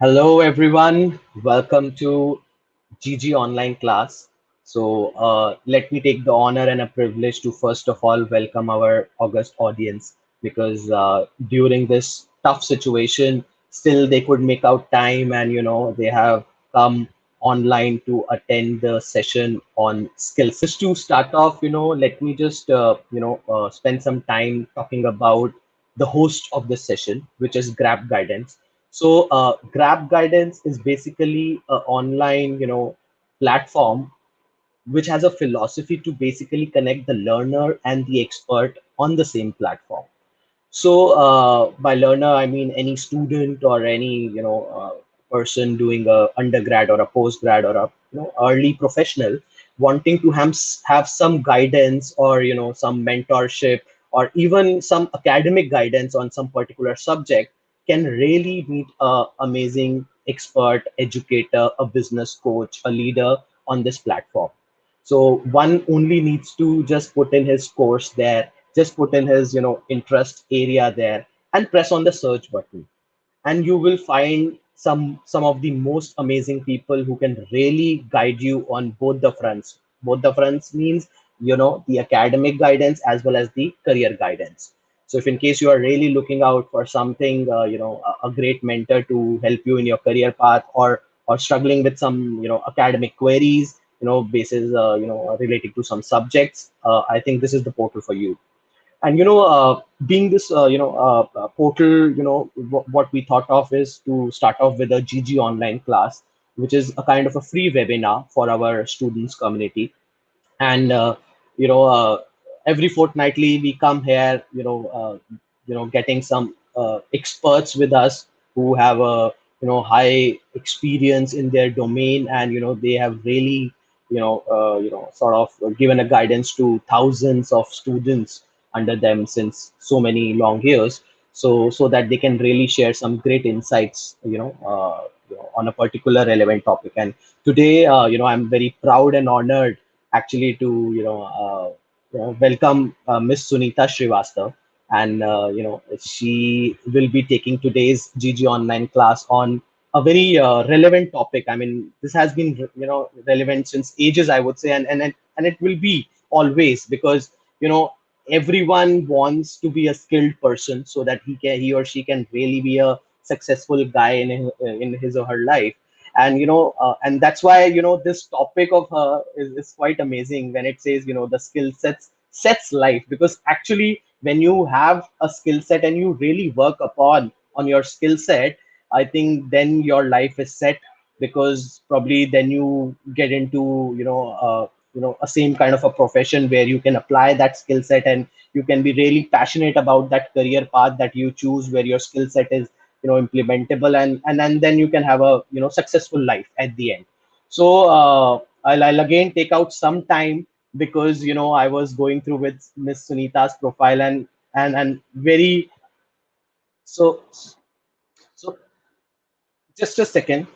Hello, everyone. Welcome to GG online class. Let me take the honor and a privilege to first of all welcome our August audience because during this tough situation, still they could make out time and they have come online to attend the session on Skillset. Just to start off, let me just spend some time talking about the host of this session, which is GrabGuidance. GrabGuidance is basically an online, platform which has a philosophy to basically connect the learner and the expert on the same platform. By learner, I mean any student or any person doing a undergrad or a postgrad or a early professional wanting to have some guidance or some mentorship or even some academic guidance on some particular subject can really meet a amazing expert, educator, a business coach, a leader on this platform. So one only needs to just put in his course there, just put in his interest area there and press on the search button, and you will find some of the most amazing people who can really guide you on both the fronts. Both the fronts means the academic guidance as well as the career guidance. So if in case you are really looking out for something, a great mentor to help you in your career path, or struggling with some academic queries, basis relating to some subjects, I think this is the portal for you. And being this portal, what we thought of is to start off with a GG online class, which is a kind of a free webinar for our students community. And every fortnightly we come here, getting some experts with us who have a high experience in their domain, and they have really sort of given a guidance to thousands of students under them since so many long years, so that they can really share some great insights on a particular relevant topic. And today, I'm very proud and honored actually to welcome Miss Sunita Srivastava, and she will be taking today's GG online class on a very relevant topic. I mean, this has been relevant since ages, I would say, and it will be always, because everyone wants to be a skilled person so that he or she can really be a successful guy in his or her life. And and that's why this topic of her is quite amazing when it says the skill sets life, because actually when you have a skill set and you really work on your skill set, I think then your life is set, because probably then you get into a same kind of a profession where you can apply that skill set, and you can be really passionate about that career path that you choose where your skill set is implementable, and then you can have a successful life at the end. I'll again take out some time, because I was going through with Miss Sunita's profile, and very so so just a second.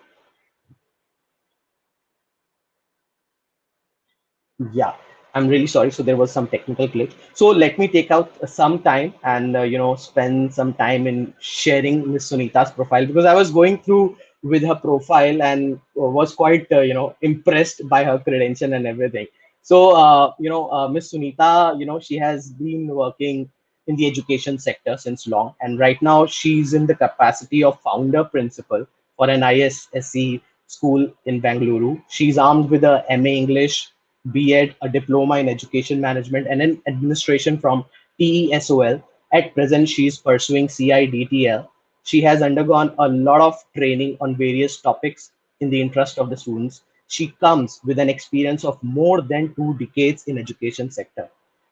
Yeah, I'm really sorry. So there was some technical glitch. So let me take out some time and spend some time in sharing Miss Sunita's profile, because I was going through with her profile and was quite impressed by her credential and everything. Miss Sunita, she has been working in the education sector since long, and right now she's in the capacity of founder principal for an ISSC school in Bangalore. She's armed with a MA English, B.Ed, a diploma in education management, and an administration from TESOL. At present, she is pursuing CIDTL. She has undergone a lot of training on various topics in the interest of the students. She comes with an experience of more than 2 decades in education sector.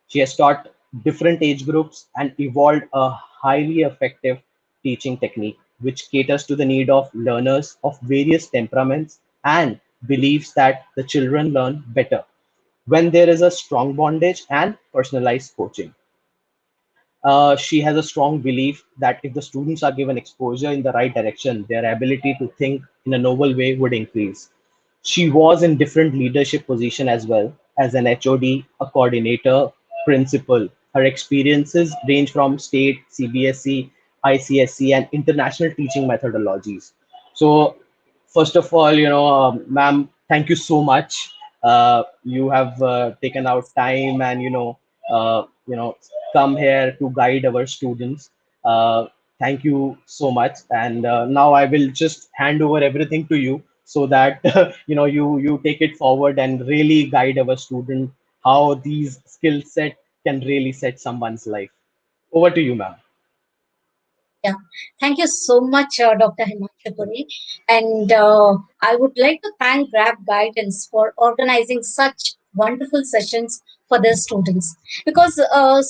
She has taught different age groups and evolved a highly effective teaching technique which caters to the need of learners of various temperaments, and believes that the children learn better when there is a strong bondage and personalized coaching. She has a strong belief that if the students are given exposure in the right direction, their ability to think in a novel way would increase. She was in different leadership position as well, as an HOD, a coordinator, principal. Her experiences range from state, CBSE, ICSE, and international teaching methodologies. So, first of all, ma'am, thank you so much. You have taken out time and come here to guide our students. Thank you so much. And now I will just hand over everything to you so that you take it forward and really guide our student how these skill set can really set someone's life. Over to you, ma'am. Yeah, thank you so much, Dr. Himanshu Puri. And I would like to thank GrabGuidance for organizing such wonderful sessions for their students. Because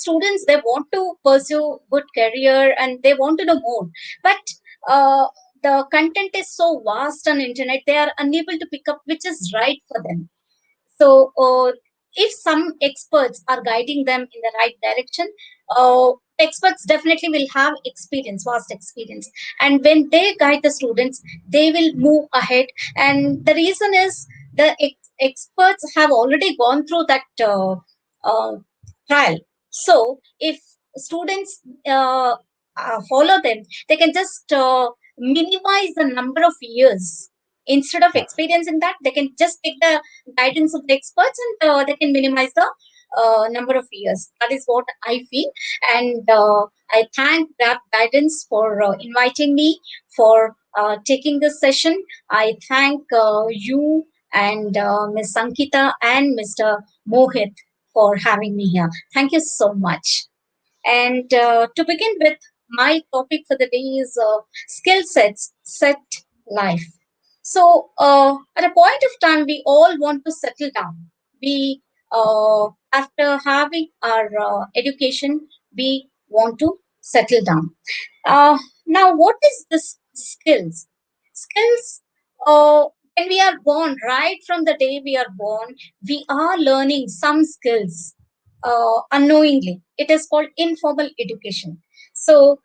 students, they want to pursue good career and they want to know more. But uh, the content is so vast on internet, they are unable to pick up which is right for them. So, if some experts are guiding them in the right direction, experts definitely will have experience, vast experience. And when they guide the students, they will move ahead. And the reason is the experts have already gone through that uh, trial. So, if students follow them, they can just minimize the number of years. Instead of experiencing that, they can just take the guidance of the experts and they can minimize the number of years. That is what I feel. And I thank Grab Guidance for inviting me for taking this session. I thank you and Ms. Sankita and Mr. Mohit for having me here. Thank you so much. And to begin with, my topic for the day is skill sets set life. So, at a point of time, we all want to settle down. We, after having our education, we want to settle down. Now, what is this skills? Skills, uh, when we are born, right from the day we are born, we are learning some skills unknowingly. It is called informal education. So,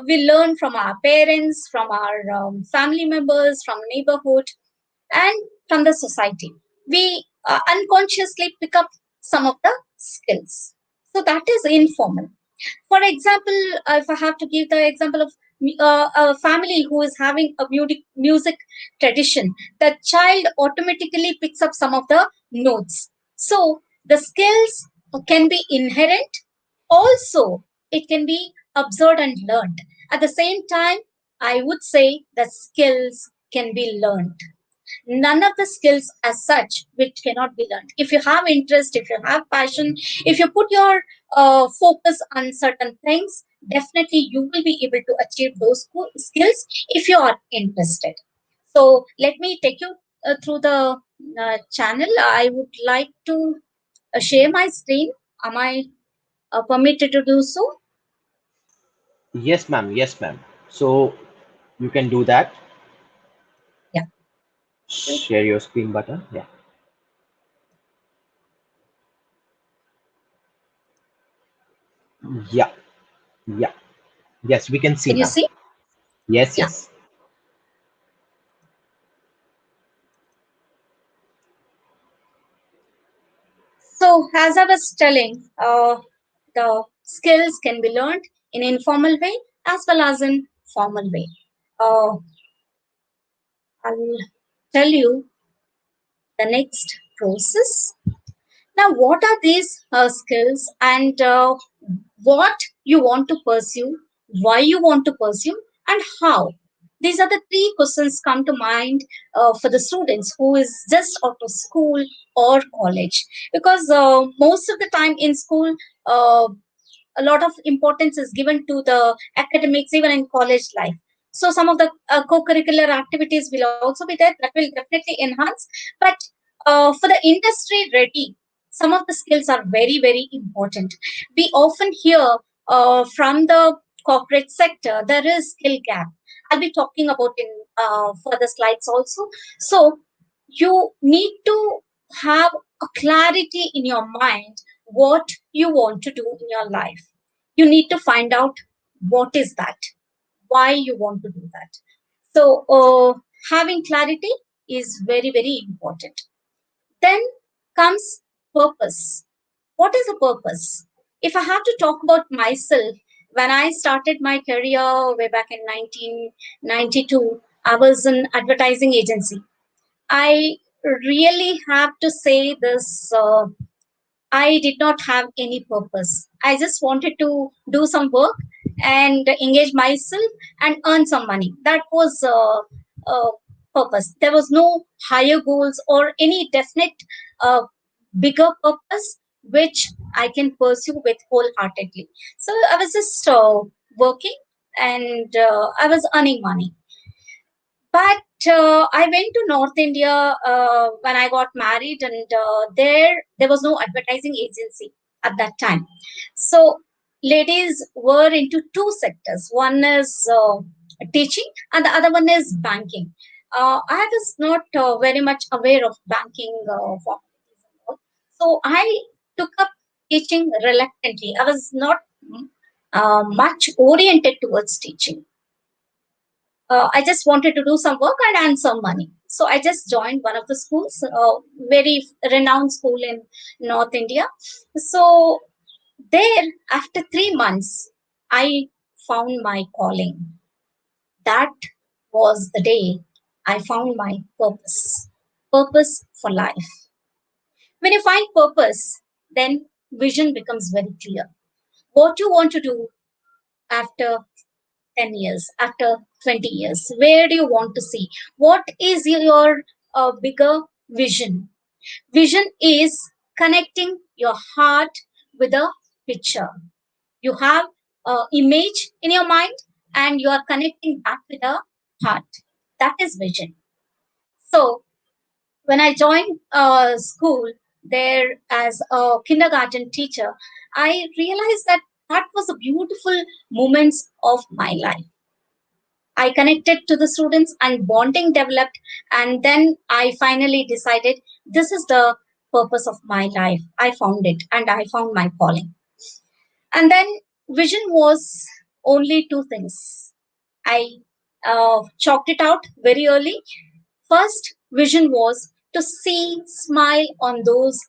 we learn from our parents, from our family members, from neighborhood, and from the society. We unconsciously pick up some of the skills. So that is informal. For example, if I have to give the example of a family who is having a music tradition, the child automatically picks up some of the notes. So the skills can be inherent, also, it can be observed and learned. At the same time, I would say that skills can be learned. None of the skills as such which cannot be learned. If you have interest, if you have passion, if you put your focus on certain things, definitely you will be able to achieve those skills if you are interested. So let me take you through the channel. I would like to share my screen. Am I permitted to do so? Yes, ma'am. Yes, ma'am. So you can do that. Yeah. Share your screen button. Yeah. Yeah. Yeah. Yes, we can see, Can you ma'am. see? Yes, Yeah. yes. So, as I was telling, the skills can be learned in informal way as well as in formal way. Uh, I'll tell you the next process. Now, what are these skills and what you want to pursue, why you want to pursue, and how? These are the three questions come to mind for the students who is just out of school or college. Because most of the time in school, uh, a lot of importance is given to the academics even in college life. So some of the co-curricular activities will also be there that will definitely enhance. But for the industry ready, some of the skills are very very important. We often hear from the corporate sector there is skill gap. I'll be talking about in further slides also. So you need to have a clarity in your mind what you want to do in your life. You need to find out what is that, why you want to do that. So having clarity is very very important. Then comes purpose. What is a purpose? If I have to talk about myself, when I started my career way back in 1992, I was an advertising agency. I really have to say this. I did not have any purpose. I just wanted to do some work and engage myself and earn some money. That was purpose. There was no higher goals or any definite uh, bigger purpose which I can pursue with wholeheartedly. So I was just working and I was earning money. But I went to North India when I got married, and there was no advertising agency at that time. So ladies were into two sectors. One is teaching, and the other one is banking. I was not very much aware of banking formalities and all. So I took up teaching reluctantly. I was not much oriented towards teaching. I just wanted to do some work and earn some money. So I just joined one of the schools, very renowned school in North India. So there, after 3 months, I found my calling. That was the day I found my purpose. Purpose for life. When you find purpose, then vision becomes very clear. What you want to do after 10 years, after 20 years? Where do you want to see? What is your bigger vision? Vision is connecting your heart with a picture. You have an image in your mind and you are connecting that with a heart. That is vision. So when I joined school there as a kindergarten teacher, I realized that that was a beautiful moments of my life. I connected to the students and bonding developed. And then I finally decided this is the purpose of my life. I found it and I found my calling. And then vision was only two things. I chalked it out very early. First vision was to see smile on those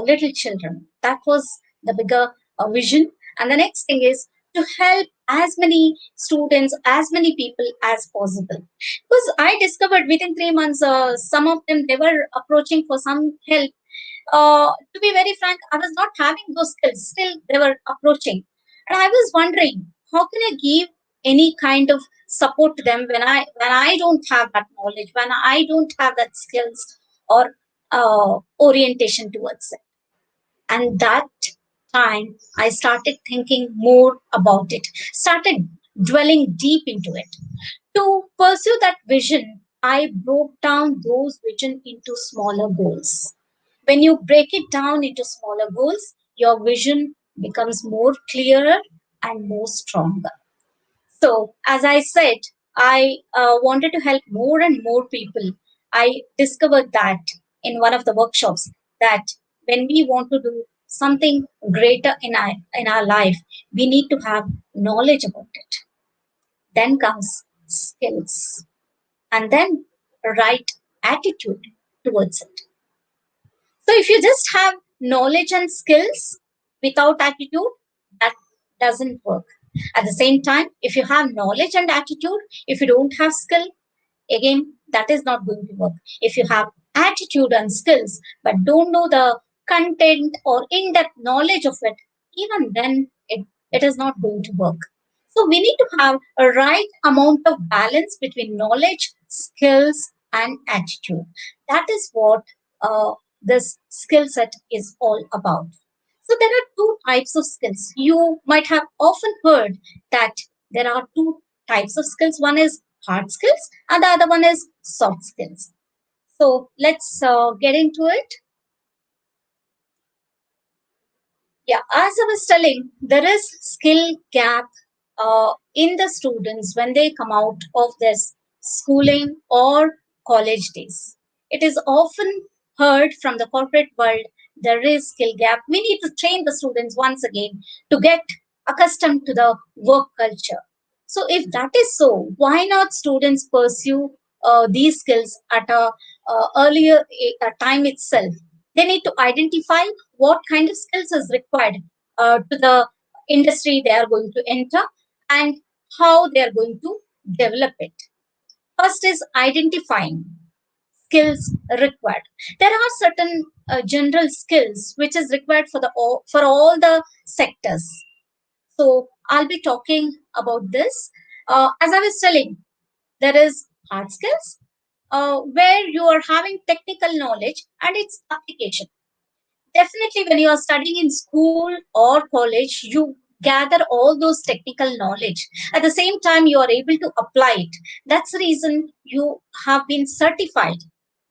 little children. That was the bigger vision. And the next thing is to help as many students, as many people as possible. Because I discovered within 3 months, some of them they were approaching for some help. To be very frank, I was not having those skills. Still, they were approaching, and I was wondering how can I give any kind of support to them when I don't have that knowledge, when I don't have that skills or orientation towards it. And that time, I started thinking more about it, started dwelling deep into it. To pursue that vision, I broke down those vision into smaller goals. When you break it down into smaller goals, your vision becomes more clearer and more stronger. So, as I said, I wanted to help more and more people. I discovered that in one of the workshops that when we want to do something greater in our life, we need to have knowledge about it. Then comes skills, and then right attitude towards it. So if you just have knowledge and skills without attitude, that doesn't work. At the same time, if you have knowledge and attitude, if you don't have skill, again, that is not going to work. If you have attitude and skills, but don't know the content or in depth knowledge of it, even then it is not going to work. So we need to have a right amount of balance between knowledge, skills, and attitude. That is what this skill set is all about. So there are two types of skills. You might have often heard that there are two types of skills. One is hard skills and the other one is soft skills. So let's get into it. Yeah, as I was telling, there is skill gap in the students when they come out of their schooling or college days. It is often heard from the corporate world there is skill gap. We need to train the students once again to get accustomed to the work culture. So, if that is so, why not students pursue these skills at a earlier time itself? They need to identify what kind of skills is required to the industry they are going to enter and how they are going to develop it. First is identifying skills required. There are certain general skills which is required for all the sectors. So I'll be talking about this. As I was telling, there is hard skills where you are having technical knowledge and its application. Definitely, when you are studying in school or college, you gather all those technical knowledge. At the same time, you are able to apply it. That's the reason you have been certified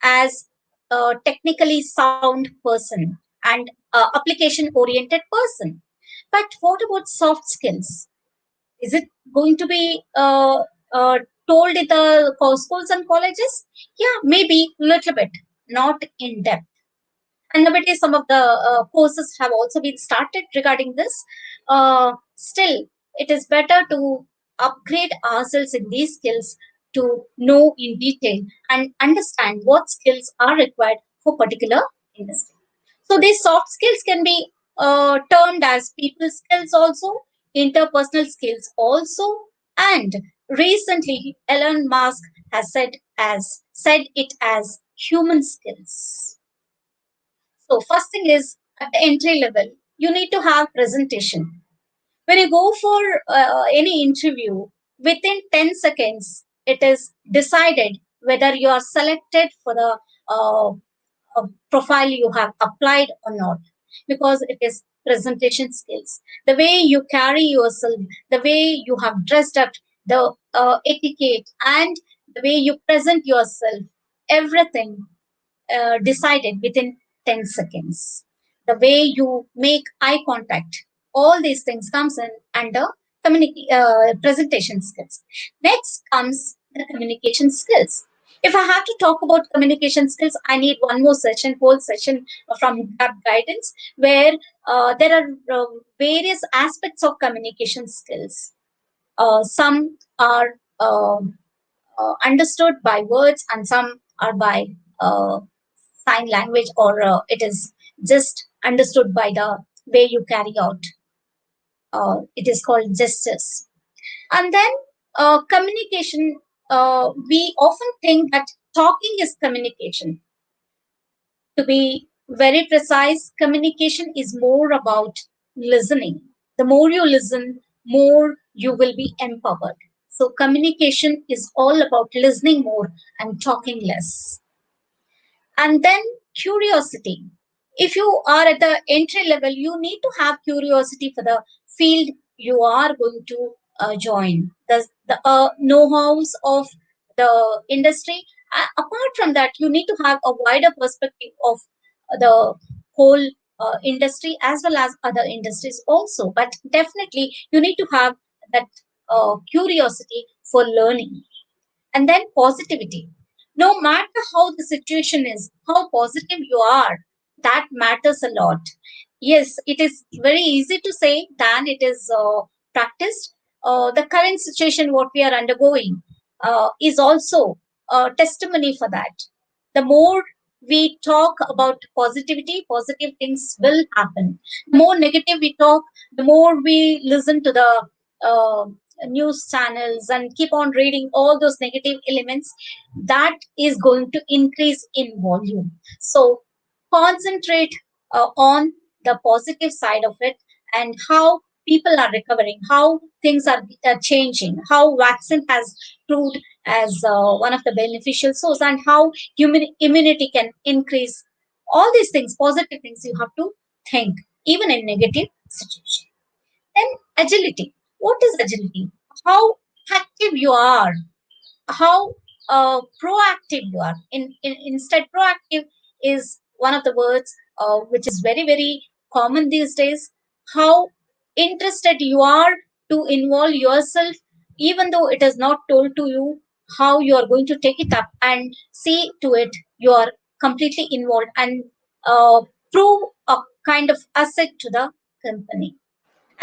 as a technically sound person and application oriented person. But what about soft skills? Is it going to be told in the schools and colleges? Yeah, maybe a little bit, not in depth. And nowadays some of the courses have also been started regarding this. Still, it is better to upgrade ourselves in these skills to know in detail and understand what skills are required for particular industry. So these soft skills can be termed as people skills also, interpersonal skills also, and recently Elon Musk has said it as human skills. So first thing is at the entry level, you need to have presentation. When you go for any interview, within 10 seconds, it is decided whether you are selected for the profile you have applied or not, because it is presentation skills. The way you carry yourself, the way you have dressed up, the etiquette, and the way you present yourself, everything decided within 10 seconds. The way you make eye contact, all these things comes in under presentation skills. Next comes the communication skills. If I have to talk about communication skills, I need one more session, whole session from GrabGuidance, where there are various aspects of communication skills. Some are understood by words, and some are by sign language, or it is just understood by the way you carry out. It is called gestures. And then communication, we often think that talking is communication. To be very precise, communication is more about listening. The more you listen, more you will be empowered. So communication is all about listening more and talking less. And then curiosity. If you are at the entry level, you need to have curiosity for the field you are going to join, the know-hows of the industry. Apart from that, you need to have a wider perspective of the whole industry as well as other industries also. But definitely you need to have that curiosity for learning. And then positivity. No matter how the situation is, how positive you are, that matters a lot. Yes, it is very easy to say than it is practiced. The current situation, what we are undergoing, is also a testimony for that. The more we talk about positivity, positive things will happen. The more negative we talk, the more we listen to the uh, news channels and keep on reading all those negative elements, that is going to increase in volume. So concentrate on the positive side of it, and how people are recovering, how things are changing, how vaccine has proved as one of the beneficial source, and how human immunity can increase. All these things, positive things, you have to think even in negative situation. Then agility. What is agility? How active you are, how proactive you are. Instead, proactive is one of the words which is very, very common these days. How interested you are to involve yourself, even though it is not told to you, how you are going to take it up and see to it you are completely involved and prove a kind of asset to the company.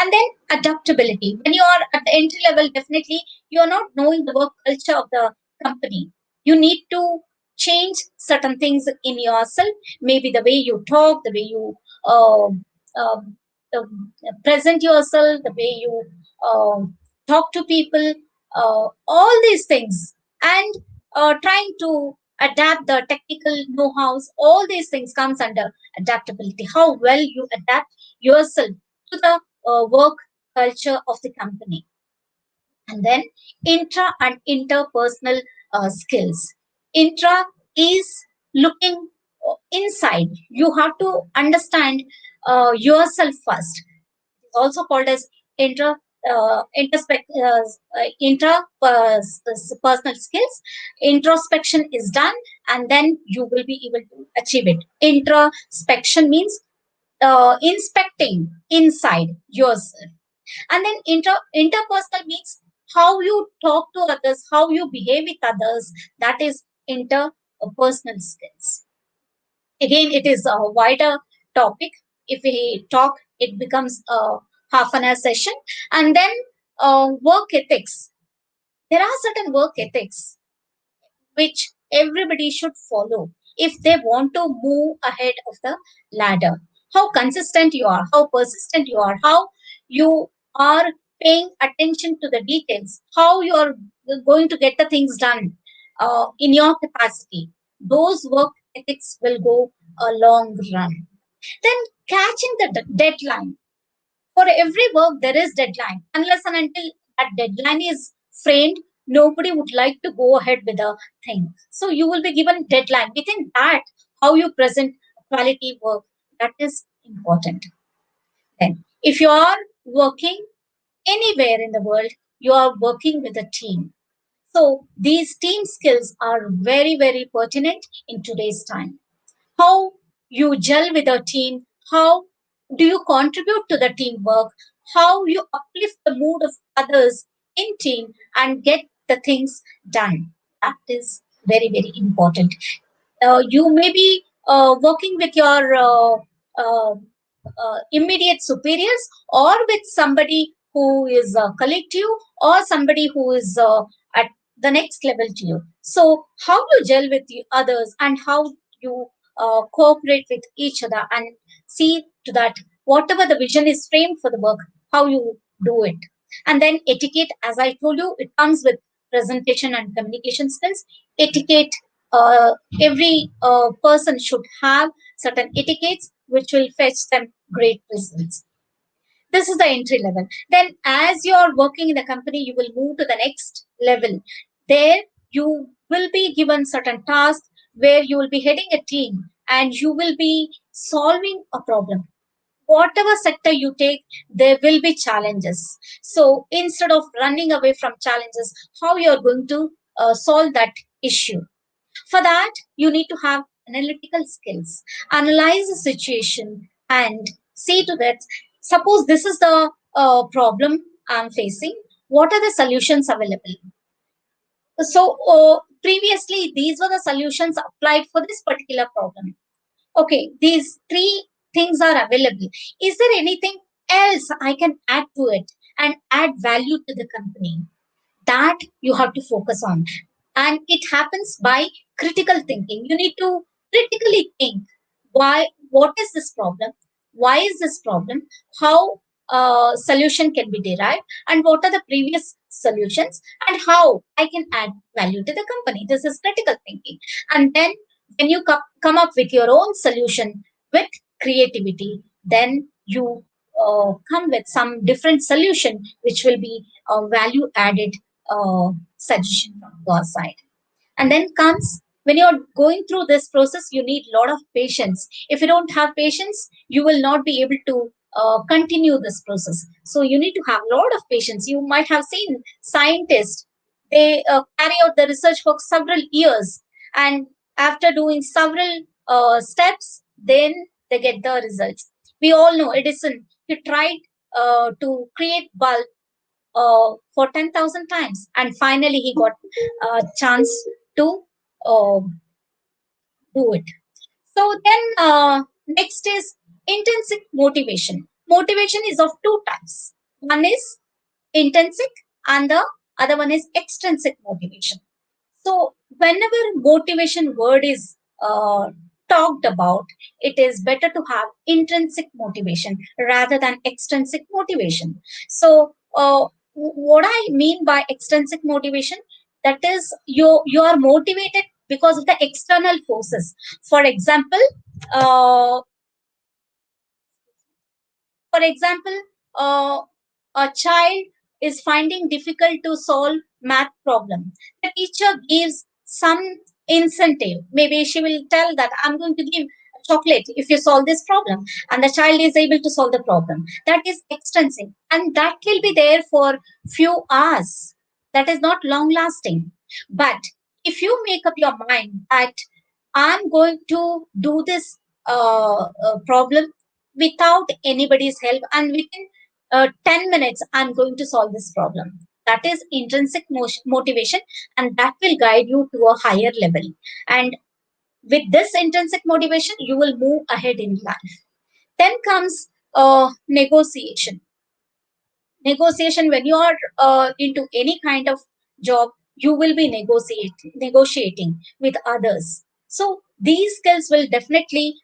And then adaptability. When you are at the entry level, definitely you are not knowing the work culture of the company. You need to change certain things in yourself, maybe the way you talk, the way you uh, uh, uh, present yourself, the way you uh, talk to people, all these things. And trying to adapt the technical know-hows. All these things comes under adaptability. How well you adapt yourself to the work culture of the company. And then intra and interpersonal skills. Intra is looking inside. You have to understand yourself first. It's also called as intra personal skills. Introspection is done, and then you will be able to achieve it. Introspection means inspecting inside yourself. And then interpersonal means how you talk to others, how you behave with others. That is interpersonal skills. Again, it is a wider topic. If we talk, it becomes a half an hour session. And then work ethics. There are certain work ethics which everybody should follow if they want to move ahead of the ladder. How consistent you are, how persistent you are, how you are paying attention to the details, how you are going to get the things done in your capacity. Those work ethics will go a long run. Then catching the deadline. For every work there is deadline. Unless and until that deadline is framed, nobody would like to go ahead with a thing. So you will be given deadline. Within that, how you present quality work, that is important. Then if you are working anywhere in the world, you are working with a team. So these team skills are very, very pertinent in today's time. How you gel with a team, how do you contribute to the teamwork, how you uplift the mood of others in team and get the things done. That is very, very important. You may be working with your immediate superiors, or with somebody who is a colleague to you, or somebody who is at the next level to you. So how you gel with the others, and how you cooperate with each other, and see to that whatever the vision is framed for the work, how you do it. And then etiquette, as I told you, it comes with presentation and communication skills. Etiquette, uh, every person should have certain etiquettes which will fetch them great results. This is the entry level. Then as you are working in the company, you will move to the next level. There you will be given certain tasks where you will be heading a team and you will be solving a problem. Whatever sector you take, there will be challenges. So instead of running away from challenges, how you are going to solve that issue? For that, you need to have analytical skills, analyze the situation, and see to that. Suppose this is the problem I'm facing. What are the solutions available? So, previously, these were the solutions applied for this particular problem. Okay, these three things are available. Is there anything else I can add to it and add value to the company? That you have to focus on, and it happens by critical thinking. You need to critically think, why, what is this problem, why is this problem, how solution can be derived, and what are the previous solutions, and how I can add value to the company. This is critical thinking. And then when you come up with your own solution with creativity, then you come with some different solution which will be value added suggestion from your side. And then comes, when you're going through this process, you need a lot of patience. If you don't have patience, you will not be able to continue this process. So you need to have a lot of patience. You might have seen scientists, they carry out the research for several years, and after doing several steps, then they get the results. We all know Edison, he tried to create bulb for 10,000 times, and finally he got a chance to uh, do it. So then next is intrinsic motivation. Motivation is of two types. One is intrinsic, and the other one is extrinsic motivation. So whenever motivation word is talked about, it is better to have intrinsic motivation rather than extrinsic motivation. So what I mean by extrinsic motivation, That is, you are motivated because of the external forces. For example, uh, For example, a child is finding difficult to solve math problem. The teacher gives some incentive. Maybe she will tell that I'm going to give a chocolate if you solve this problem, and the child is able to solve the problem. That is extensive, and that will be there for few hours. That is not long lasting. But if you make up your mind that I'm going to do this problem without anybody's help, and within 10 minutes I'm going to solve this problem, that is intrinsic motivation, and that will guide you to a higher level. And with this intrinsic motivation you will move ahead in life. Then comes negotiation. Negotiation, when you are into any kind of job, you will be negotiating with others. So these skills will definitely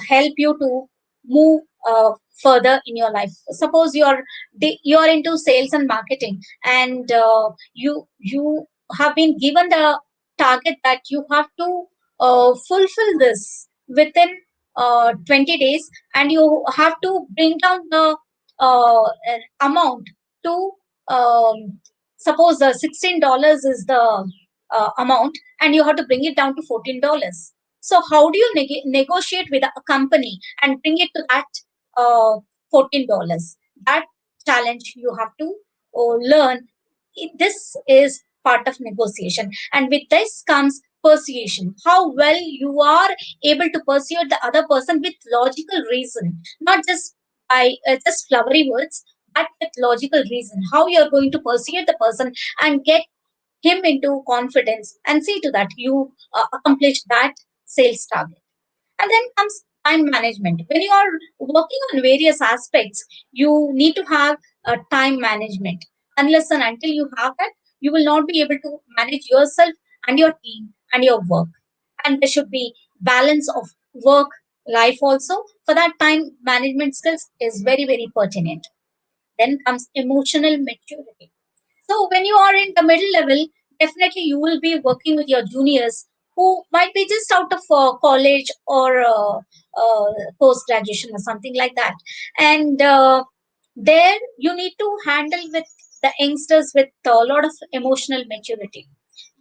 help you to move further in your life. Suppose you're into sales and marketing, and you have been given the target that you have to fulfill this within 20 days, and you have to bring down the amount to, um, suppose the $16 is the amount, and you have to bring it down to $14. So how do you negotiate with a company and bring it to that uh, $14? That challenge you have to learn. This is part of negotiation, and with this comes persuasion. How well you are able to persuade the other person with logical reason, not just by just flowery words, but with logical reason. How you are going to persuade the person and get him into confidence, and see to that you accomplish that sales target. And then comes time management. When you are working on various aspects, you need to have a time management. Unless and until you have that, you will not be able to manage yourself and your team and your work. And there should be balance of work life also. For that, time management skills is very, very pertinent. Then comes emotional maturity. So when you are in the middle level, definitely you will be working with your juniors who might be just out of college or post graduation or something like that. And there you need to handle with the youngsters with a lot of emotional maturity.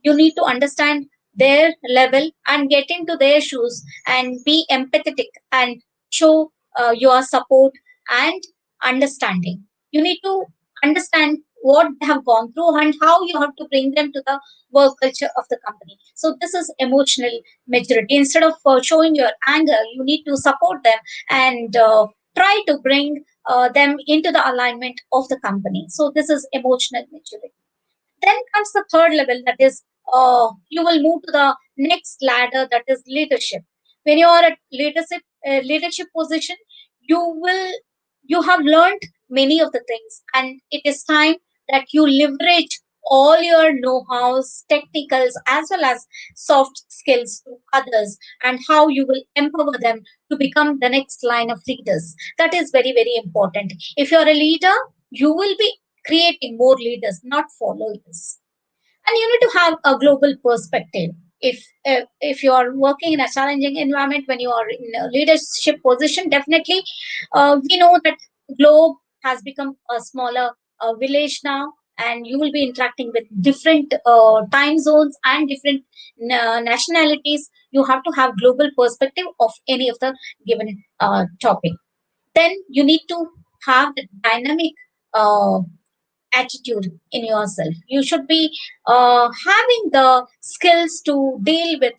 You need to understand their level and get into their shoes and be empathetic and show your support and understanding. You need to understand what they have gone through and how you have to bring them to the work culture of the company. So this is emotional maturity. Instead of showing your anger, you need to support them and try to bring them into the alignment of the company. So this is emotional maturity. Then comes the third level, that is, you will move to the next ladder, that is leadership. When you are at leadership position, you will you have learned many of the things, and it is time that you leverage all your know-hows, technicals, as well as soft skills to others, and how you will empower them to become the next line of leaders. That is very, very important. If you're a leader, you will be creating more leaders, not followers. And you need to have a global perspective. If you are working in a challenging environment, when you are in a leadership position, definitely we know that globe has become a smaller village now, and you will be interacting with different time zones and different nationalities. You have to have global perspective of any of the given topic. Then you need to have the dynamic uh, attitude in yourself. You should be having the skills to deal with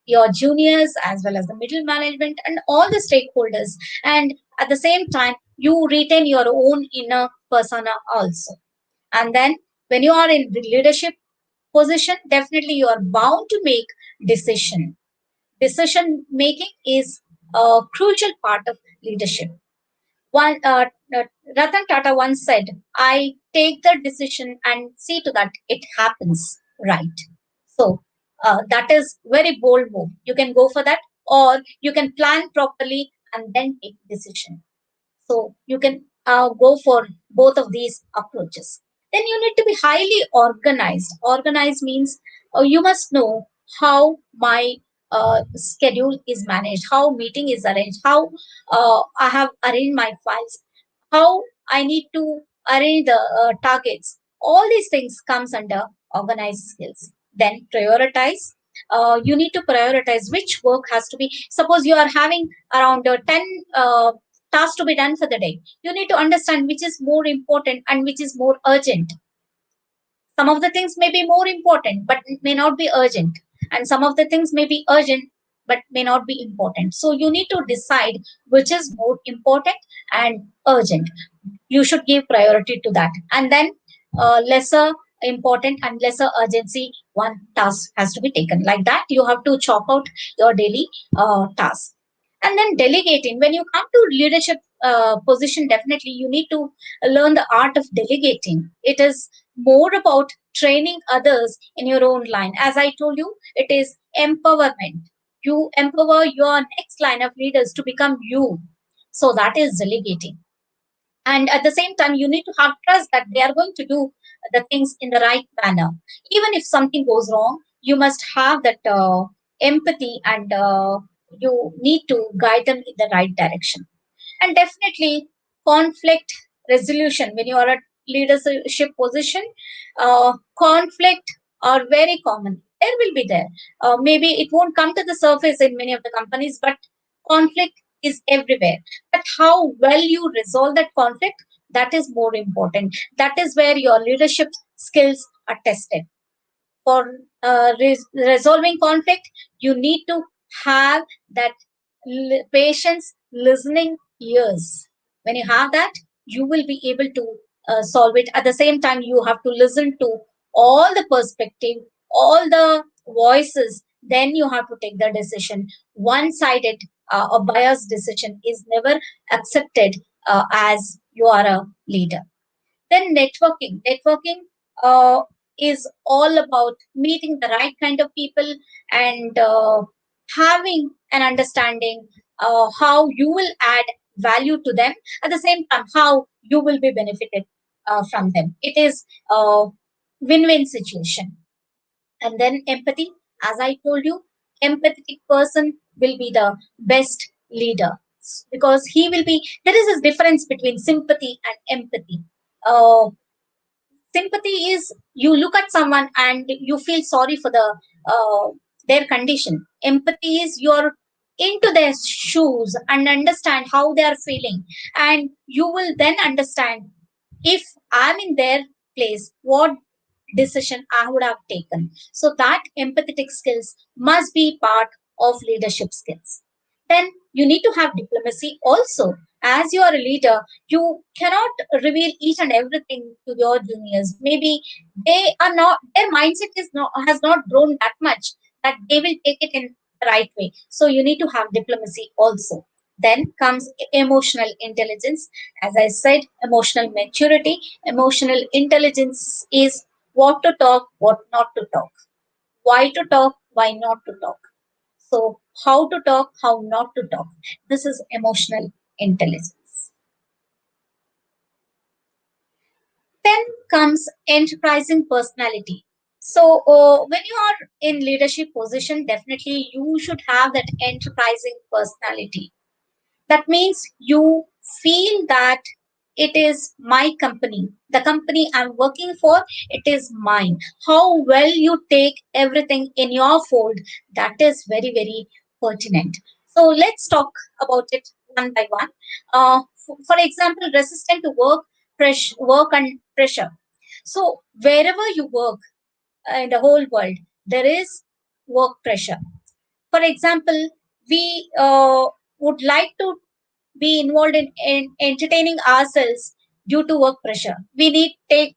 your juniors as well as the middle management and all the stakeholders. And at the same time, you retain your own inner persona also. And then when you are in the leadership position, definitely you are bound to make decision. Decision making is a crucial part of leadership. One Ratan Tata once said, "I take the decision and see to that it happens right." So that is very bold move. You can go for that, or you can plan properly and then take decision. So you can go for both of these approaches. Then you need to be highly organized. Organized means you must know how my schedule is managed, how meeting is arranged, how I have arranged my files, how I need to arrange the targets. All these things comes under organized skills. Then prioritize. You need to prioritize which work has to be. Suppose you are having around 10 tasks to be done for the day. You need to understand which is more important and which is more urgent. Some of the things may be more important but it may not be urgent, and some of the things may be urgent but may not be important. So you need to decide which is more important and urgent. You should give priority to that, and then lesser important and lesser urgency one task has to be taken. Like that you have to chalk out your daily task. And then delegating. When you come to leadership position, definitely you need to learn the art of delegating. It is more about training others in your own line. As I told you, it is empowerment. You empower your next line of leaders to become you. So that is delegating. And at the same time you need to have trust that they are going to do the things in the right manner. Even if something goes wrong, you must have that empathy, and you need to guide them in the right direction. And definitely conflict resolution. When you are at leadership position, conflict are very common. There will be there. Maybe it won't come to the surface in many of the companies, but conflict is everywhere. But how well you resolve that conflict, that is more important. That is where your leadership skills are tested. For resolving conflict, you need to have that patience, listening ears. When you have that, you will be able to solve it. At the same time, you have to listen to all the perspective, all the voices. Then you have to take the decision. One-sided or biased decision is never accepted as you are a leader. Then networking. Networking uh, is all about meeting the right kind of people, and having an understanding how you will add value to them. At the same time, how you will be benefited from them. It is a win-win situation. And then empathy. As I told you, empathetic person will be the best leader, because he will be. There is a difference between sympathy and empathy. Uh, Sympathy is you look at someone and you feel sorry for their condition. Empathy is you're into their shoes and understand how they are feeling, and you will then understand, if I'm in their place, what decision I would have taken. So that empathetic skills must be part of leadership skills. Then you need to have diplomacy also. As you are a leader, you cannot reveal each and everything to your juniors. Maybe they are not, their mindset is not, has not grown that much that they will take it in the right way. So you need to have diplomacy also. Then comes emotional intelligence. As I said, emotional maturity. Emotional intelligence is what to talk, what not to talk, why to talk, why not to talk. So, how to talk, how not to talk. This is emotional intelligence. Then comes enterprising personality. So, when you are in leadership position, definitely you should have that enterprising personality. That means you feel that it is my company. The company I'm working for, it is mine. How well you take everything in your fold, that is very, very pertinent. So let's talk about it one by one. For example, resistant to work and pressure. So wherever you work in the whole world, there is work pressure. For example, we would like to be involved in entertaining ourselves due to work pressure. We take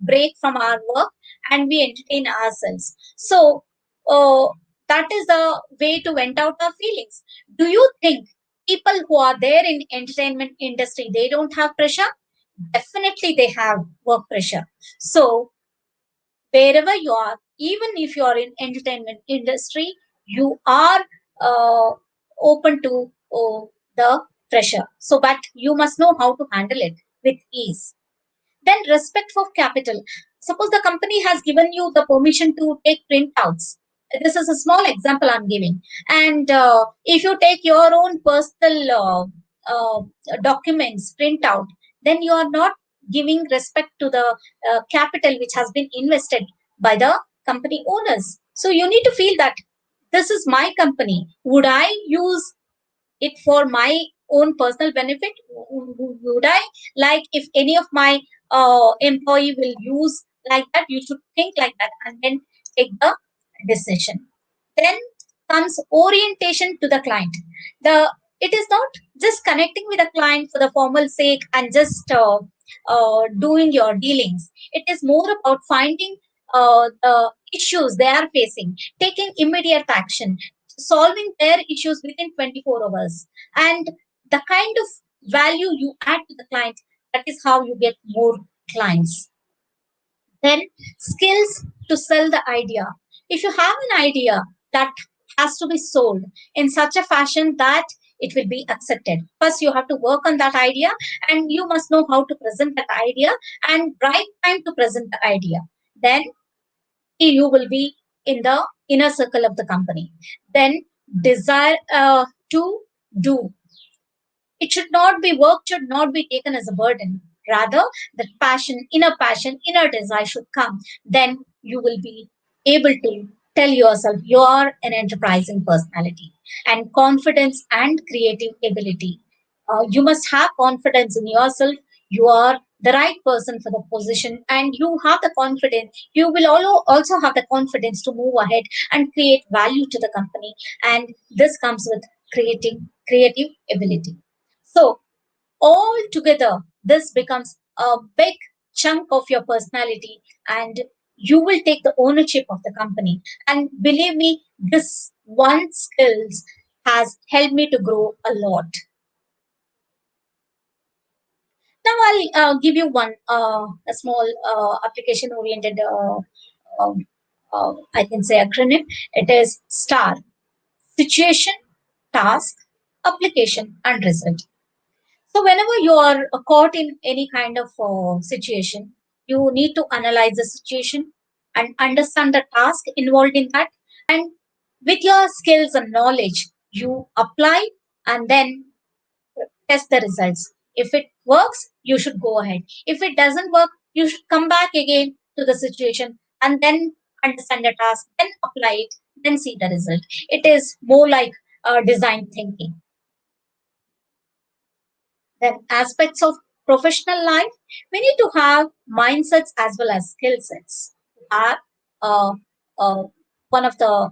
break from our work and we entertain ourselves. So uh, that is the way to vent out our feelings. Do you think people who are there in entertainment industry, they don't have pressure? Definitely they have work pressure. So wherever you are, even if you are in entertainment industry, you are uh, open to the pressure. So, but you must know how to handle it with ease. Then respect for capital. Suppose the company has given you the permission to take printouts. This is a small example I'm giving. And if you take your own personal documents printout, then you are not giving respect to the capital which has been invested by the company owners. So you need to feel that this is my company. Would I use it for my own personal benefit? Would I like if any of my employee will use like that? You should think like that and then take the decision. Then comes orientation to the client. The It is not just connecting with the client for the formal sake and just doing your dealings. It is more about finding the issues they are facing, taking immediate action, solving their issues within 24 hours, and the kind of value you add to the client. That is how you get more clients. Then skills to sell the idea. If you have an idea that has to be sold in such a fashion that it will be accepted, first you have to work on that idea, and you must know how to present that idea and right time to present the idea. Then you will be in the inner circle of the company. Then desire to do. It should not be Work should not be taken as a burden. Rather, that passion, inner desire should come. Then you will be able to tell yourself you are an enterprising personality. And confidence and creative ability. You must have confidence in yourself. You are the right person for the position, and you have the confidence. You will also have the confidence to move ahead and create value to the company. And this comes with creating creative ability. So, all together, this becomes a big chunk of your personality, and you will take the ownership of the company. And believe me, this one skills has helped me to grow a lot. Now, I'll give you one a small application oriented, um, I can say, acronym. It is STAR: situation, task, application, and result. So, whenever you are caught in any kind of situation, you need to analyze the situation and understand the task involved in that. And with your skills and knowledge, you apply and then test the results. If it works, you should go ahead. If it doesn't work, you should come back again to the situation and then understand the task, then apply it, then see the result. It is more like design thinking. Then aspects of professional life, we need to have mindsets as well as skill sets. Are uh, uh, one of the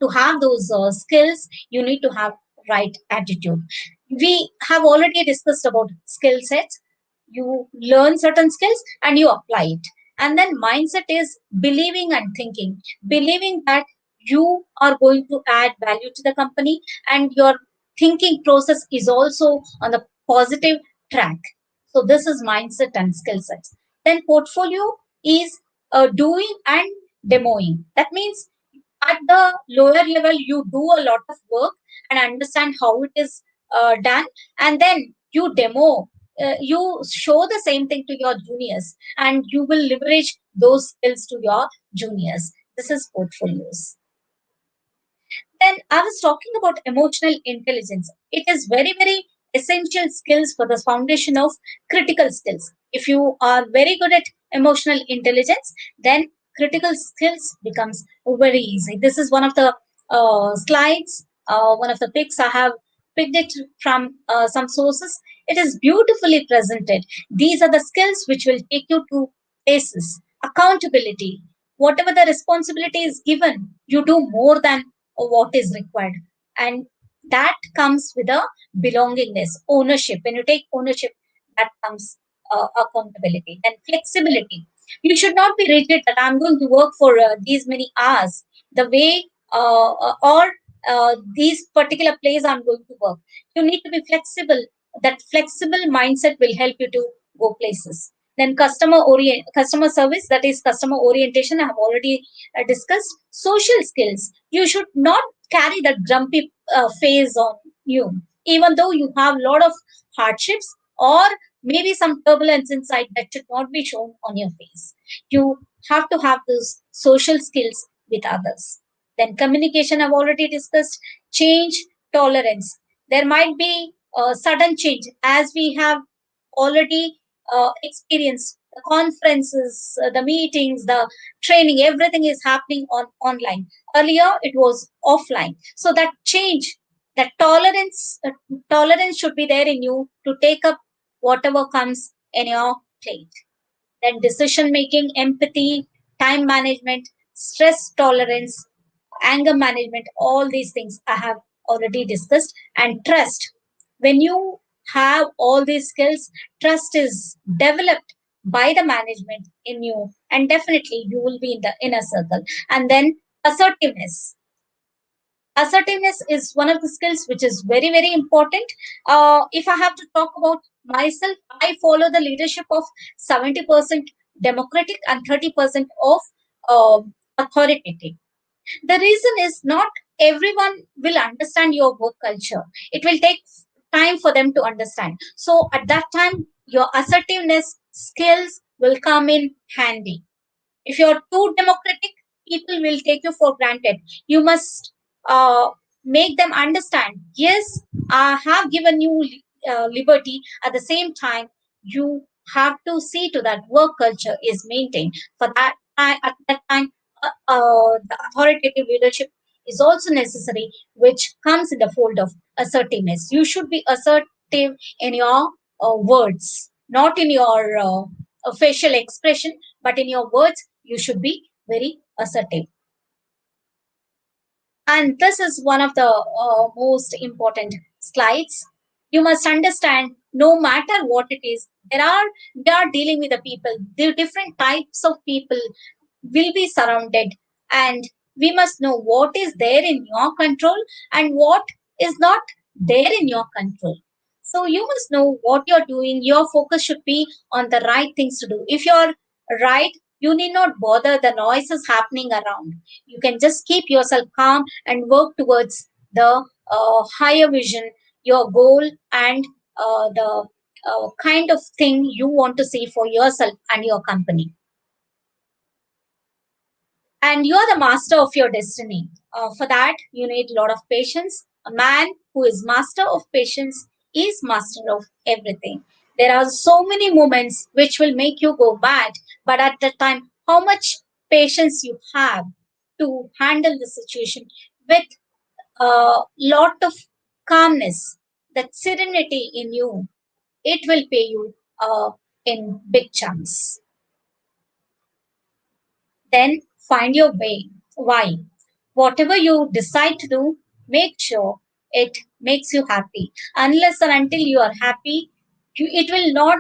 to have those skills, you need to have right attitude. We have already discussed about skill sets. You learn certain skills and you apply it. And then mindset is believing and thinking, believing that you are going to add value to the company, and your thinking process is also on the positive track. So this is mindset and skill sets. Then portfolio is doing and demoing. That means at the lower level, you do a lot of work and understand how it is done, and then you demo. You show the same thing to your juniors, and you will leverage those skills to your juniors. This is portfolios. Then I was talking about emotional intelligence. It is very, very essential skills for the foundation of critical skills. If you are very good at emotional intelligence, then critical skills becomes very easy. This is one of the slides, one of the pics I have picked it from some sources. It is beautifully presented. These are the skills which will take you to places. Accountability. Whatever the responsibility is given, you do more than what is required. And that comes with a belongingness, ownership. When you take ownership, that comes accountability. Then flexibility. You should not be rigid that I'm going to work for these many hours, the way or these particular place I'm going to work. You need to be flexible. That flexible mindset will help you to go places. Then customer service, that is customer orientation, I have already discussed. Social skills, you should not carry that grumpy phase on you, even though you have a lot of hardships, or maybe some turbulence inside that should not be shown on your face. You have to have those social skills with others. Then communication, I've already discussed. Change, tolerance. There might be a sudden change as we have already experienced the conferences, the meetings, the training, everything is happening on online. Earlier it was offline. So that change, that tolerance should be there in you to take up whatever comes in your plate. Then decision making, empathy, time management, stress tolerance, anger management, all these things I have already discussed. And trust. When you have all these skills, trust is developed by the management in you, and definitely you will be in the inner circle. And then assertiveness. Assertiveness is one of the skills which is very, very important. If I have to talk about myself, I follow the leadership of 70% democratic and 30% of authoritative. The reason is not everyone will understand your work culture. It will take time for them to understand. So at that time, your assertiveness skills will come in handy. If you're too democratic, people will take you for granted. You must uh, make them understand. Yes, I have given you liberty. At the same time, you have to see to that work culture is maintained. For that time, at that time, the authoritative leadership is also necessary, which comes in the fold of assertiveness. You should be assertive in your words, not in your facial expression, but in your words, you should be very assertive. And this is one of the most important slides. You must understand, no matter what it is, we are dealing with the people. The different types of people will be surrounded, and we must know what is there in your control and what is not there in your control. So you must know what you're doing. Your focus should be on the right things to do. If you're right, you need not bother the noises happening around. You can just keep yourself calm and work towards the higher vision, your goal, and the kind of thing you want to see for yourself and your company. And you are the master of your destiny. For that, you need a lot of patience. A man who is master of patience is master of everything. There are so many moments which will make you go mad, but at the time, how much patience you have to handle the situation with a lot of calmness, that serenity in you, it will pay you in big chunks. Then find your way. Why? Whatever you decide to do, make sure it makes you happy. Unless and until you are happy, it will not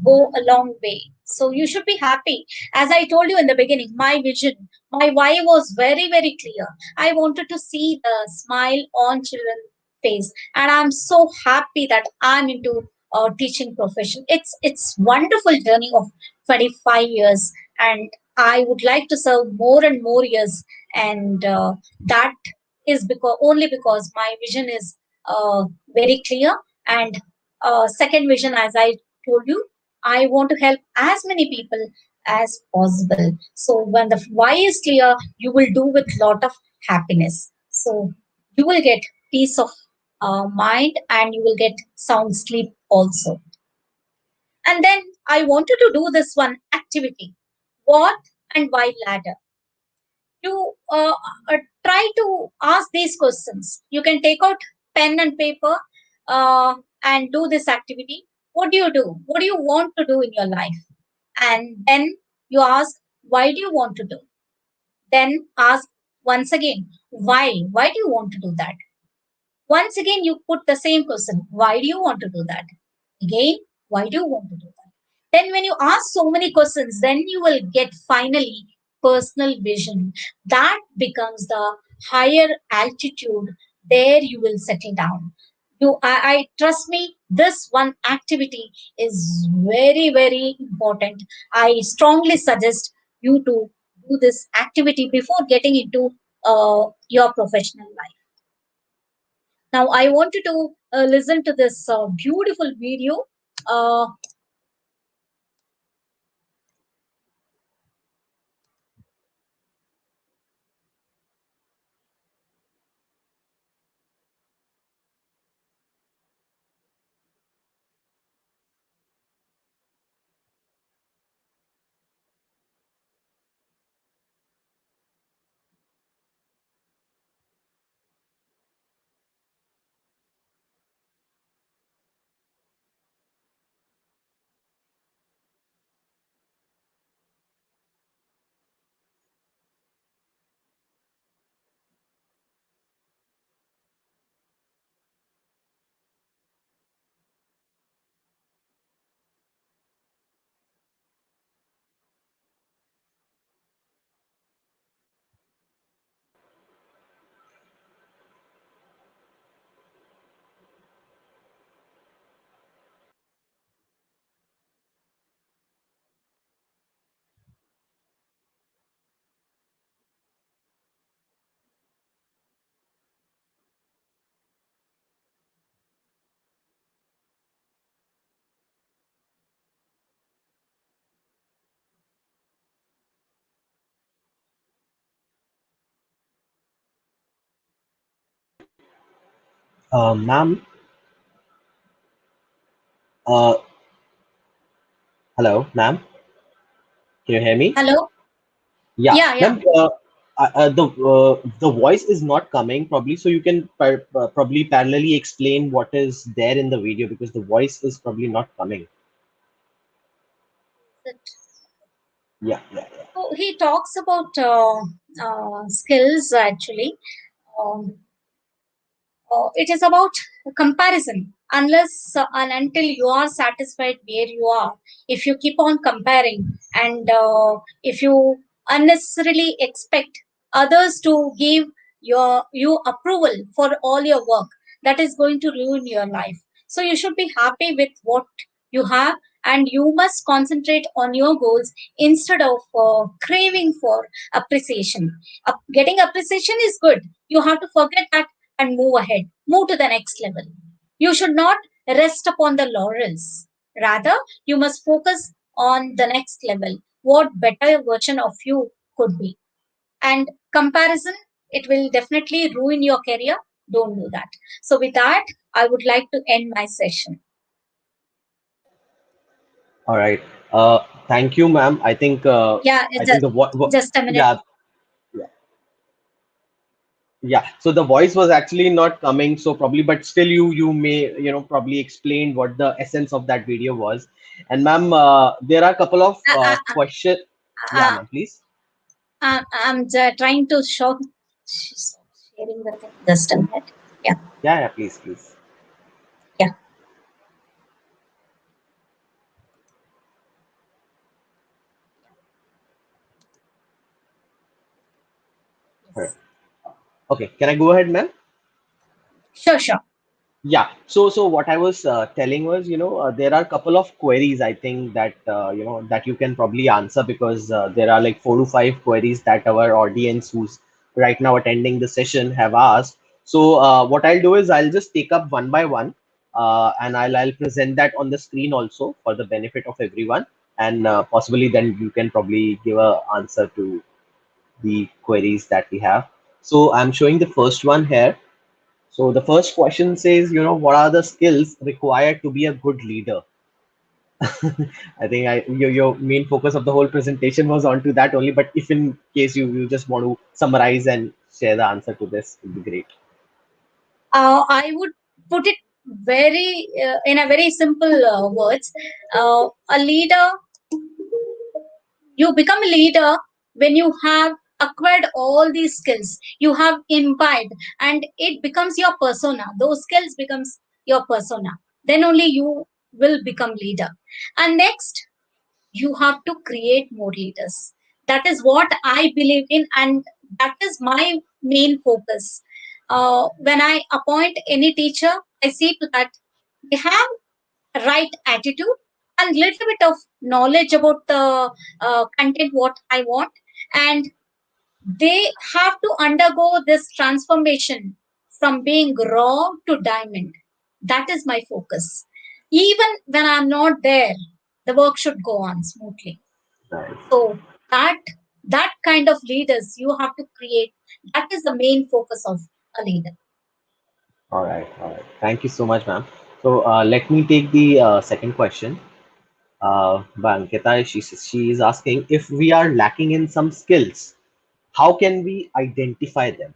go a long way. So you should be happy. As I told you in the beginning, my vision, my why was very, very clear. I wanted to see the smile on children's face, and I'm so happy that I'm into teaching profession. It's wonderful journey of 25 years, and I would like to serve more and more years, and that is because only because my vision is very clear. And second vision, as I told you, I want to help as many people as possible. So when the why is clear, you will do with lot of happiness. So you will get peace of mind, and you will get sound sleep also. And then I wanted to do this one activity, what and why ladder. You try to ask these questions. You can take out pen and paper and do this activity. What do you do? What do you want to do in your life? And then you ask, why do you want to do? Then ask once again, why? Why do you want to do that? Once again, you put the same question, why do you want to do that? Again, why do you want to do that? Then, when you ask so many questions, then you will get finally personal vision. That becomes the higher altitude. There you will settle down. I trust me, this one activity is very, very important. I strongly suggest you to do this activity before getting into your professional life. Now, I want you to listen to this beautiful video. Uh, Ma'am, uh, hello, ma'am, can you hear me? Hello? Yeah, Yeah, yeah. ma'am. The voice is not coming probably, so you can probably parallelly explain what is there in the video because the voice is probably not coming. Yeah, yeah, yeah. So he talks about skills actually. Um, it is about comparison. Unless and until you are satisfied where you are, if you keep on comparing and if you unnecessarily expect others to give you approval for all your work, that is going to ruin your life. So you should be happy with what you have, and you must concentrate on your goals instead of craving for appreciation. Getting appreciation is good. You have to forget that and move ahead, move to the next level. You should not rest upon the laurels. Rather, you must focus on the next level, what better version of you could be. And comparison, it will definitely ruin your career. Don't do that. So, with that, I would like to end my session. All right. Thank you, ma'am. Yeah, I think just, the just a minute. yeah, yeah, yeah. So the voice was actually not coming, so probably, but still, you may probably explain what the essence of that video was. And ma'am, there are a couple of Uh, uh, question. Yeah, uh, ma'am, please. I'm trying to show sharing the thing. Just a minute. Yeah, Yeah, yeah, please, please. yeah. All right. Yes. Okay, can I go ahead, ma'am? Sure, sure. Yeah. So what I was telling was, there are a couple of queries I think that that you can probably answer because there are like 4 to 5 queries that our audience who's right now attending the session have asked. So what I'll do is I'll just take up one by one, and I'll present that on the screen also for the benefit of everyone, and possibly then you can probably give a answer to the queries that we have. So I'm showing the first one here. So the first question says, what are the skills required to be a good leader? I think your main focus of the whole presentation was onto that only, but if in case you just want to summarize and share the answer to this, it would be great. I would put it very in a very simple words. A leader, you become a leader when you have acquired all these skills. You have imbibed, and it becomes your persona. Those skills becomes your persona. Then only you will become leader. And next, you have to create more leaders. That is what I believe in, and that is my main focus. When I appoint any teacher, I see to that they have right attitude and little bit of knowledge about the content what I want, and they have to undergo this transformation from being raw to diamond. That is my focus. Even when I'm not there, the work should go on smoothly. Right. So that that kind of leaders you have to create. That is the main focus of a leader. All right. All right. Thank you so much, ma'am. So let me take the second question. By Ankita, she is asking if we are lacking in some skills, how can we identify them?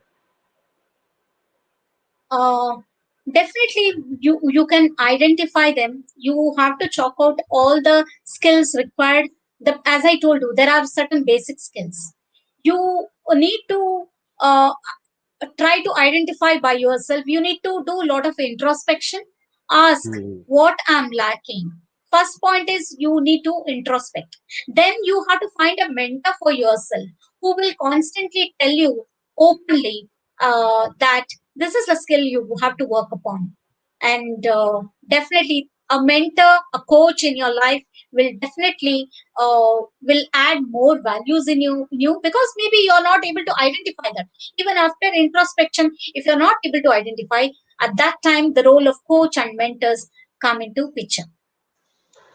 Uh, Definitely, you can identify them. You have to chalk out all the skills required. As I told you, there are certain basic skills. You need to try to identify by yourself. You need to do a lot of introspection. Ask Hmm. what I'm lacking. First point is you need to introspect. Then you have to find a mentor for yourself who will constantly tell you openly that this is a skill you have to work upon. And definitely a mentor, a coach in your life will definitely will add more values in you, because maybe you're not able to identify that. Even after introspection, if you're not able to identify, at that time the role of coach and mentors come into picture.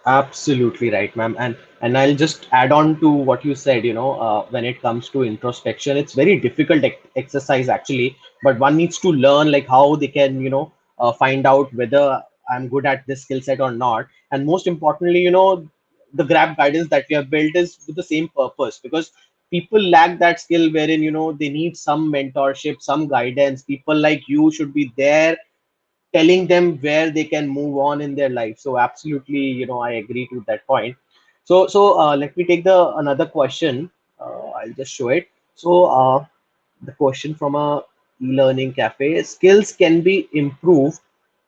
Absolutely right, ma'am. And I'll just add on to what you said. When it comes to introspection, it's very difficult exercise actually, but one needs to learn like how they can, find out whether I'm good at this skill set or not. And most importantly, the grab guidance that we have built is with the same purpose, because people lack that skill wherein they need some mentorship, some guidance. People like you should be there telling them where they can move on in their life. So absolutely, I agree to that point. So let me take the another question. I'll just show it. So the question from a e-learning cafe: skills can be improved,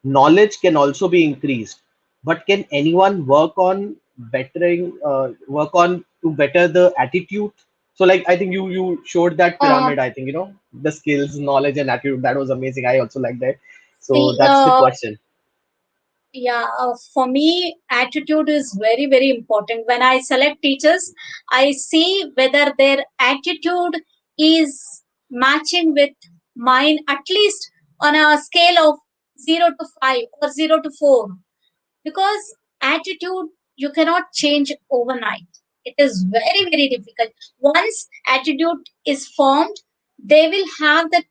knowledge can also be increased, but can anyone work on to better the attitude? So like, I think you showed that Uh, pyramid. I think the skills, knowledge, and attitude. That was amazing. I also like that. So see, that's the question. yeah, for me, attitude is very, very important. When I select teachers, I see whether their attitude is matching with mine, at least on a scale of 0 to 5 or 0 to 4, because attitude you cannot change overnight. It is very, very difficult. Once attitude is formed, they will have that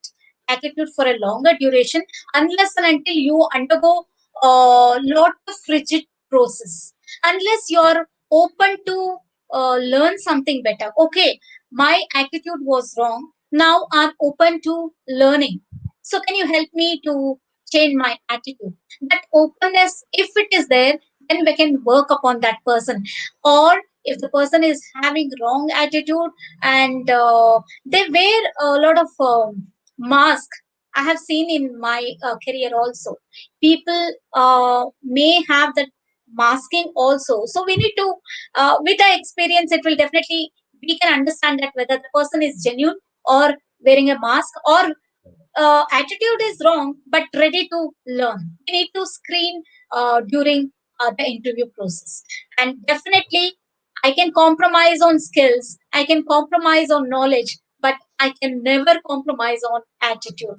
attitude for a longer duration, unless and until you undergo a lot of rigid process, unless you're open to learn something better. Okay, my attitude was wrong, now I'm open to learning, so can you help me to change my attitude? That openness, if it is there, then we can work upon that person. Or if the person is having wrong attitude and they wear a lot of mask, I have seen in my career also, people may have that masking also. So we need to, with the experience, it will definitely, we can understand that whether the person is genuine or wearing a mask, or attitude is wrong but ready to learn. We need to screen during the interview process. And definitely, I can compromise on skills, I can compromise on knowledge, but I can never compromise on attitude.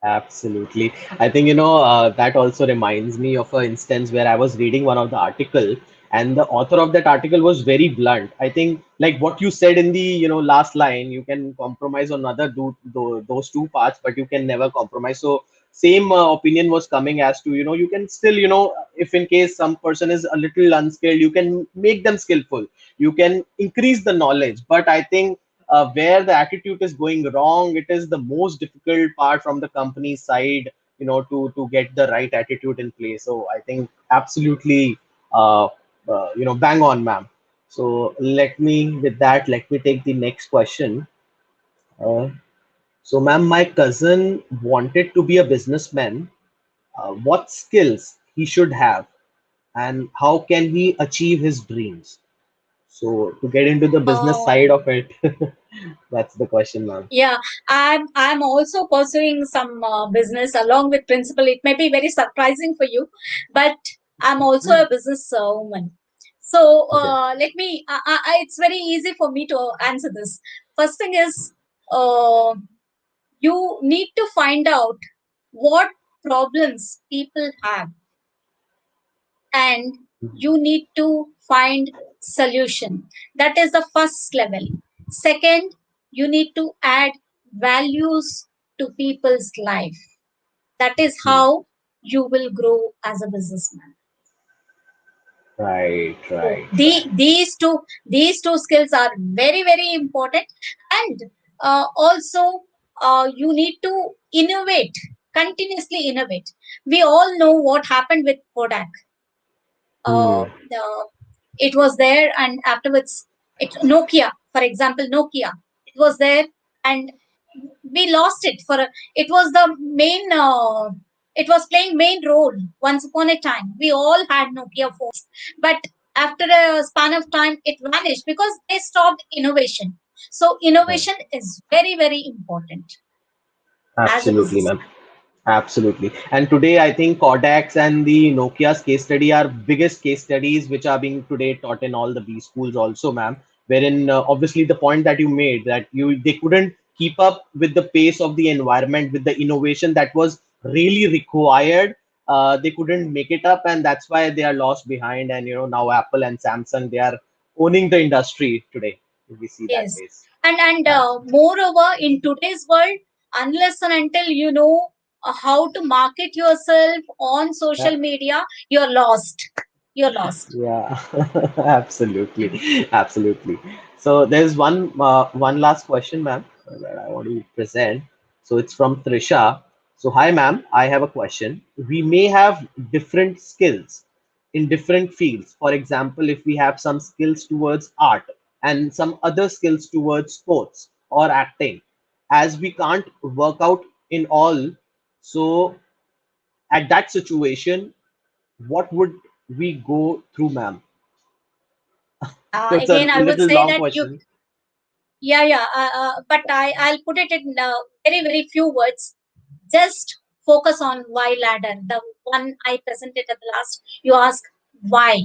Absolutely. I think, that also reminds me of an instance where I was reading one of the article, and the author of that article was very blunt. I think like what you said in the, last line, you can compromise on those two parts, but you can never compromise. So same opinion was coming as to, you can still, if in case some person is a little unskilled, you can make them skillful. You can increase the knowledge. But I think where the attitude is going wrong, it is the most difficult part from the company side, to get the right attitude in place. So I think absolutely, uh, bang on, ma'am. So let me take the next question. Uh, so, ma'am, my cousin wanted to be a businessman. What skills he should have, and how can he achieve his dreams? So, to get into the business side Um, of it, that's the question, ma'am. yeah, I'm also pursuing some business along with principal. It may be very surprising for you, but I'm also a business woman. So Okay. let me. It's very easy for me to answer this. First thing is, uh, you need to find out what problems people have, and you need to find solution. That is the first level. Second, you need to add values to people's life. That is Hmm. how you will grow as a businessman. Right, So right, right. these two skills are very, very important. And also, you need to innovate, continuously innovate. We all know what happened with Kodak. Hmm. The It was there, and afterwards, it Nokia, for example, Nokia, it was there, and we lost it for it was the main it was playing main role once upon a time. We all had Nokia phones, but after a span of time, it vanished because they stopped innovation. So Right. innovation is very, very important as a Absolutely, business. ma'am. Absolutely. And today, I think Kodak's and the Nokia's case study are biggest case studies which are being today taught in all the B schools also, ma'am. Wherein obviously the point that you made, that they couldn't keep up with the pace of the environment, with the innovation that was really required. They couldn't make it up, and that's why they are lost behind. And now Apple and Samsung, they are owning the industry today. If we see that Yes, ways. and Absolutely. moreover, in today's world, unless and until you know. how to market yourself on social media, you're lost. You're lost. Yeah, absolutely, absolutely. So there's one last question, ma'am, that I want to present. So it's from Trisha. So hi, ma'am. I have a question. We may have different skills in different fields. For example, if we have some skills towards art and some other skills towards sports or acting, as we can't work out in all, so at that situation, what would we go through, ma'am? So it's a Again, I would little say long that you, question. yeah. But I'll put it in very, very few words. Just focus on why ladder. The one I presented at the last. You ask why.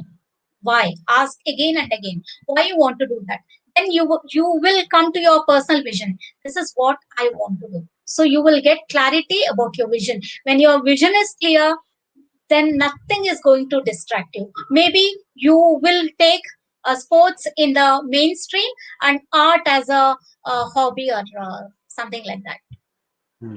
Why? Ask again and again. Why you want to do that? Then you will come to your personal vision. This is what I want to do. So you will get clarity about your vision. When your vision is clear, then nothing is going to distract you. Maybe you will take sports in the mainstream and art as a hobby or something like that.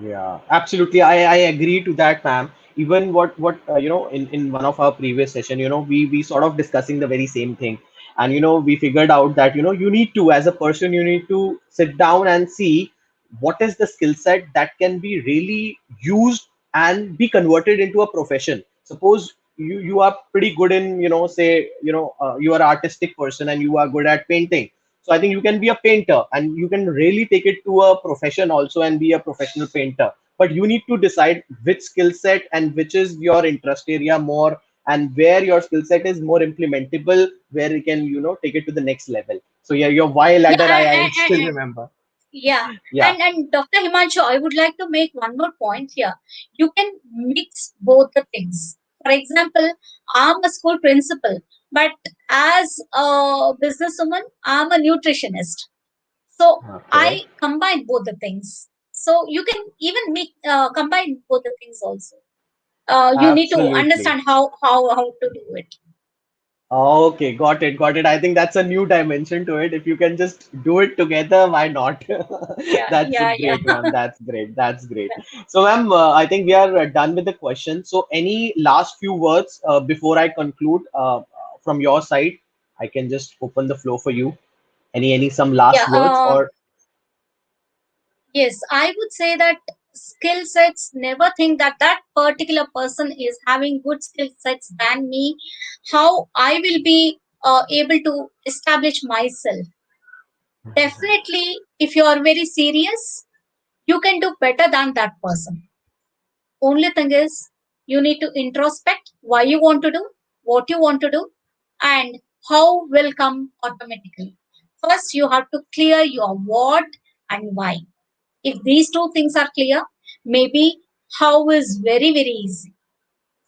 Yeah, absolutely. I agree to that, ma'am. Even what in one of our previous session, we sort of discussing the very same thing, and we figured out that you need to, as a person, you need to sit down and see what is the skill set that can be really used and be converted into a profession. Suppose you are pretty good in say you are an artistic person and you are good at painting, so I think you can be a painter and you can really take it to a profession also and be a professional painter. But you need to decide which skill set and which is your interest area more, and where your skill set is more implementable, where you can, take it to the next level. So yeah, your why Yeah, ladder, I still remember. yeah, Yeah. and Dr. Himanshu, I would like to make one more point here. You can mix both the things. For example, I'm a school principal, but as a businesswoman, I'm a nutritionist. So Okay. I combine both the things. So you can even combine both the things also. You need to Absolutely. understand how to do it. Okay, got it, got it. I think that's a new dimension to it. If you can just do it together, why not? Yeah, That's yeah. great, ma'am. That's great. That's great. So, ma'am, I think we are done with the question. So, any last few words before I conclude from your side? I can just open the floor for you. Any some Yeah. last words or Yes, I would say that skill sets, never think that that particular person is having good skill sets than me. How I will be able to establish myself. Definitely, if you are very serious, you can do better than that person. Only thing is, you need to introspect why you want to do, what you want to do, and how will come automatically. First, you have to clear your what and why. If these two things are clear, maybe how is very, very easy.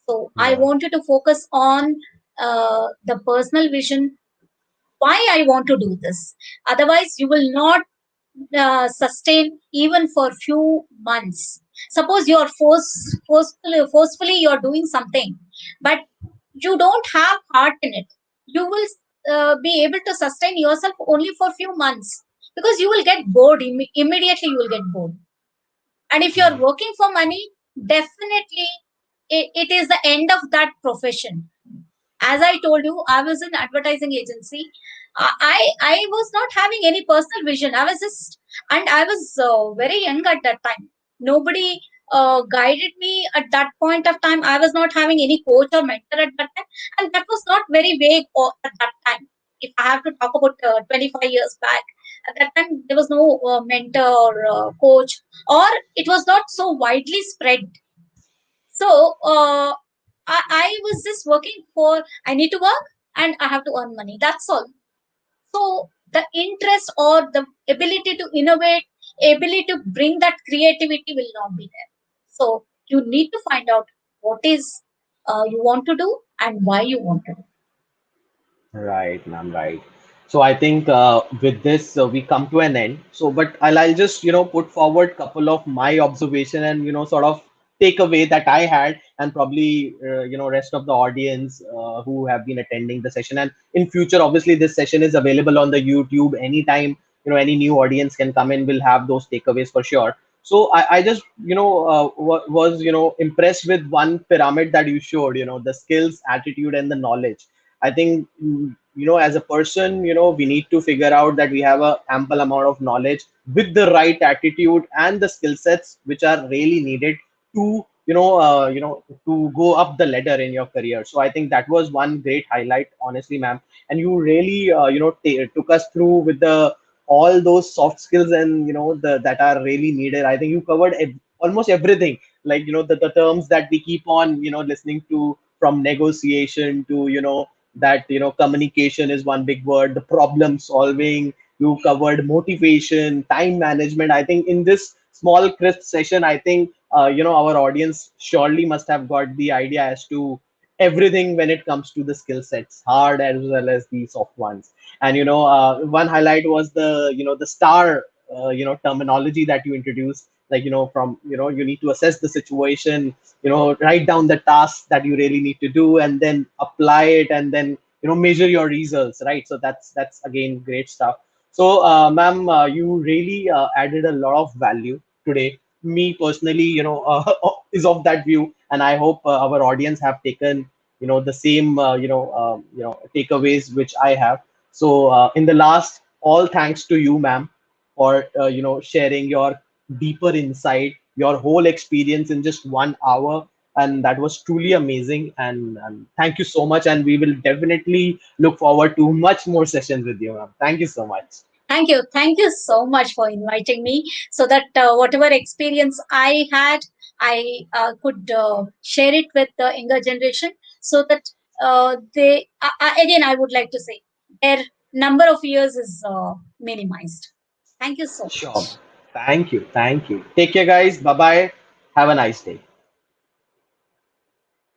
So I yeah, want you to focus on the personal vision, why I want to do this. Otherwise, you will not sustain even for few months. Suppose you are forcefully you're doing something, but you don't have heart in it. You will be able to sustain yourself only for few months because you will get bored immediately. You will get bored, and if you're working for money, definitely it is the end of that profession. As I told you, I was in advertising agency. I was not having any personal vision. I was just, and I was very young at that time. Nobody guided me at that point of time. I was not having any coach or mentor at that time, and that was not very vague at that time. If I have to talk about 25 years back, at that time there was no mentor or coach, or it was not so widely spread. So I was just working for, I need to work and I have to earn money. That's all. So the interest or the ability to innovate, ability to bring that creativity will not be there. So you need to find out what is you want to do and why you want to do. right, ma'am, right. So I think with this we come to an end. So, but I'll just put forward couple of my observation and sort of takeaway that I had, and probably rest of the audience who have been attending the session. And in future, obviously, this session is available on the YouTube anytime. Any new audience can come in. Will have those takeaways for sure. So I just was impressed with one pyramid that you showed, the skills, attitude, and the knowledge. I think as a person, we need to figure out that we have a ample amount of knowledge with the right attitude and the skill sets which are really needed to to go up the ladder in your career. So I think that was one great highlight, honestly, ma'am. And you really took us through with the all those soft skills and that are really needed. I think you covered almost everything, like the terms that we keep on listening to, from negotiation to that communication is one big word, the problem solving. You covered motivation, time management. I think in this small crisp session, I think our audience surely must have got the idea as to everything when it comes to the skill sets, hard as well as the soft ones. And one highlight was the the star terminology that you introduced, like from you need to assess the situation, write down the tasks that you really need to do, and then apply it, and then measure your results, right? So that's again great stuff. So ma'am, you really added a lot of value today. Me personally, is of that view, and I hope our audience have taken the same takeaways which I have. So, in the last, all thanks to you, ma'am, for sharing your deeper insight, your whole experience in just 1 hour, and that was truly amazing. And thank you so much. And we will definitely look forward to much more sessions with you, ma'am. Thank you so much. Thank you. Thank you so much for inviting me so that whatever experience I had, I could share it with the younger generation so that again, I would like to say their number of years is minimized. Thank you so Sure. much. Thank you. Thank you. Take care, guys. Bye bye. Have a nice day.